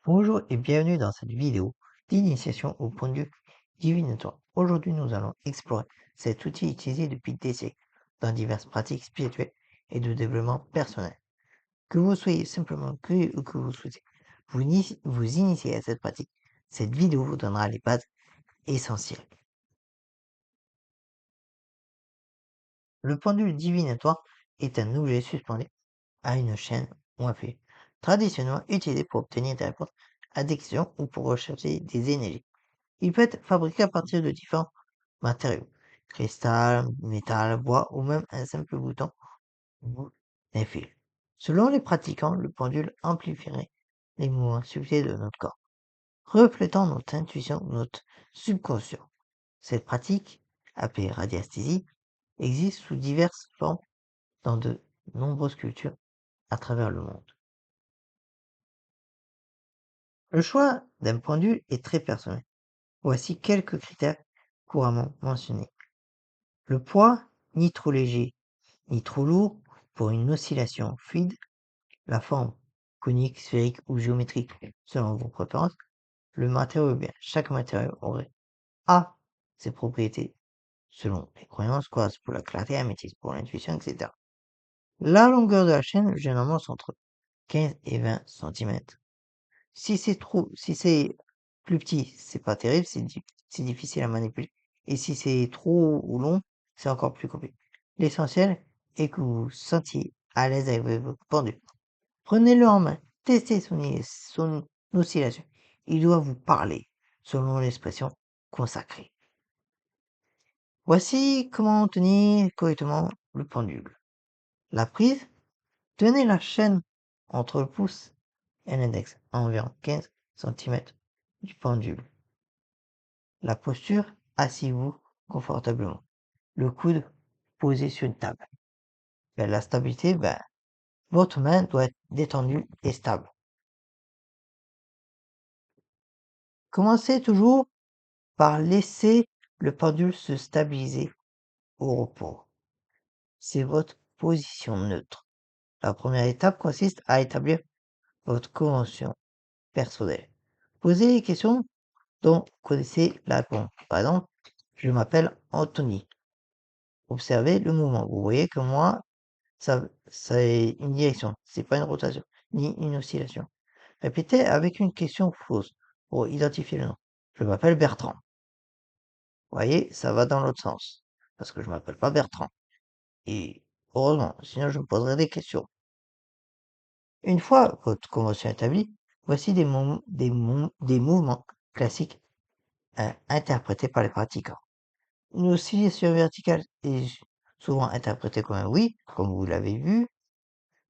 Bonjour et bienvenue dans cette vidéo d'initiation au point de vue divinatoire. Aujourd'hui, nous allons explorer cet outil utilisé depuis des siècles dans diverses pratiques spirituelles et de développement personnel. Que vous soyez simplement curieux ou que vous souhaitez vous initier à cette pratique, cette vidéo vous donnera les bases essentielles. Le pendule divinatoire est un objet suspendu à une chaîne ou un fil, traditionnellement utilisé pour obtenir des réponses à des questions ou pour rechercher des énergies. Il peut être fabriqué à partir de différents matériaux, cristal, métal, bois ou même un simple bouton ou un fil. Selon les pratiquants, le pendule amplifierait les mouvements subtils de notre corps, reflétant notre intuition, notre subconscient. Cette pratique, appelée radiesthésie, existe sous diverses formes dans de nombreuses cultures à travers le monde. Le choix d'un pendule est très personnel. Voici quelques critères couramment mentionnés. Le poids, ni trop léger, ni trop lourd pour une oscillation fluide. La forme, conique, sphérique ou géométrique, selon vos préférences. Le matériau, bien, chaque matériau aurait A, ses propriétés selon les croyances, quoi, pour la clarté, améthyste pour l'intuition, etc. La longueur de la chaîne, généralement, c'est entre 15 et 20 centimètres. Si c'est plus petit, c'est pas terrible, c'est difficile à manipuler. Et si c'est trop ou long, c'est encore plus compliqué. L'essentiel est que vous vous sentiez à l'aise avec votre pendule. Prenez-le en main, testez son oscillation. Il doit vous parler, selon l'expression consacrée. Voici comment tenir correctement le pendule. La prise, tenez la chaîne entre le pouce et l'index à environ 15 centimètres du pendule. La posture, asseyez-vous confortablement. Le coude posé sur une table. La stabilité, votre main doit être détendue et stable. Commencez toujours par laisser le pendule se stabiliser au repos. C'est votre position neutre. La première étape consiste à établir votre convention personnelle. Posez les questions dont vous connaissez la réponse. Par exemple, je m'appelle Anthony. Observez le mouvement. Vous voyez que moi, ça est une direction. C'est pas une rotation, ni une oscillation. Répétez avec une question fausse pour identifier le nom. Je m'appelle Bertrand. Vous voyez, ça va dans l'autre sens. Parce que je m'appelle pas Bertrand. Et heureusement, sinon je me poserais des questions. Une fois votre convention établie, voici des mouvements classiques interprétés par les pratiquants. Une oscillation verticale est souvent interprétée comme un oui, comme vous l'avez vu.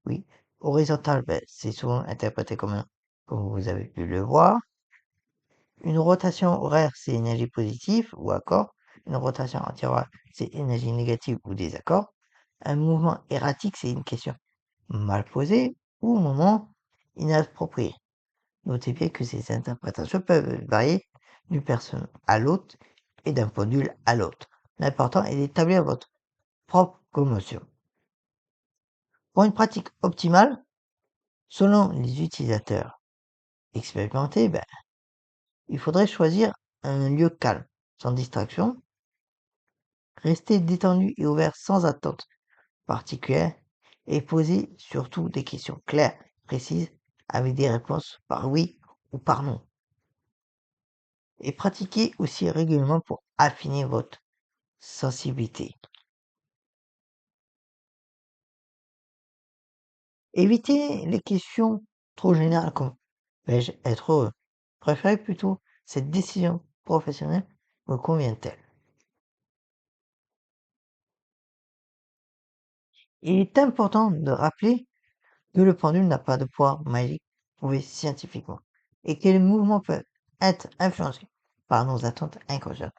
Oui. Horizontale, c'est souvent interprété comme un, comme vous avez pu le voir. Une rotation horaire, c'est énergie positive ou accord. Une rotation anti-horaire, c'est énergie négative ou désaccord. Un mouvement erratique, c'est une question mal posée ou un moment inapproprié. Notez bien que ces interprétations peuvent varier d'une personne à l'autre et d'un pendule à l'autre. L'important est d'établir votre propre commotion. Pour une pratique optimale, selon les utilisateurs expérimentés, il faudrait choisir un lieu calme, sans distraction, rester détendu et ouvert sans attente particulière et poser surtout des questions claires, précises, avec des réponses par oui ou par non. Et pratiquez aussi régulièrement pour affiner votre sensibilité. Évitez les questions trop générales comme vais-je être heureux? Préférez plutôt cette décision professionnelle me convient-elle? Il est important de rappeler que le pendule n'a pas de poids magique prouvé scientifiquement et que les mouvements peuvent être influencés par nos attentes inconscientes.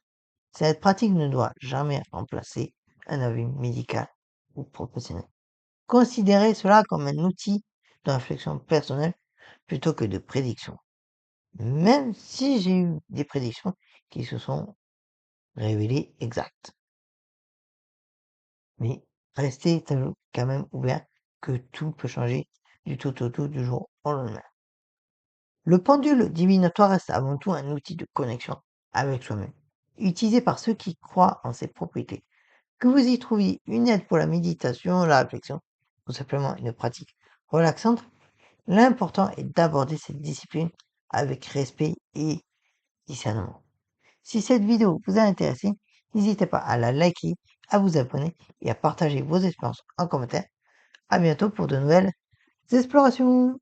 Cette pratique ne doit jamais remplacer un avis médical ou professionnel. Considérez cela comme un outil de réflexion personnelle plutôt que de prédiction. Même si j'ai eu des prédictions qui se sont révélées exactes. Mais restez quand même ouvert que tout peut changer du tout au tout du jour au lendemain. Le pendule divinatoire reste avant tout un outil de connexion avec soi-même, utilisé par ceux qui croient en ses propriétés. Que vous y trouviez une aide pour la méditation, la réflexion, ou simplement une pratique relaxante, l'important est d'aborder cette discipline avec respect et discernement. Si cette vidéo vous a intéressé, n'hésitez pas à la liker, à vous abonner et à partager vos expériences en commentaire. À bientôt pour de nouvelles explorations.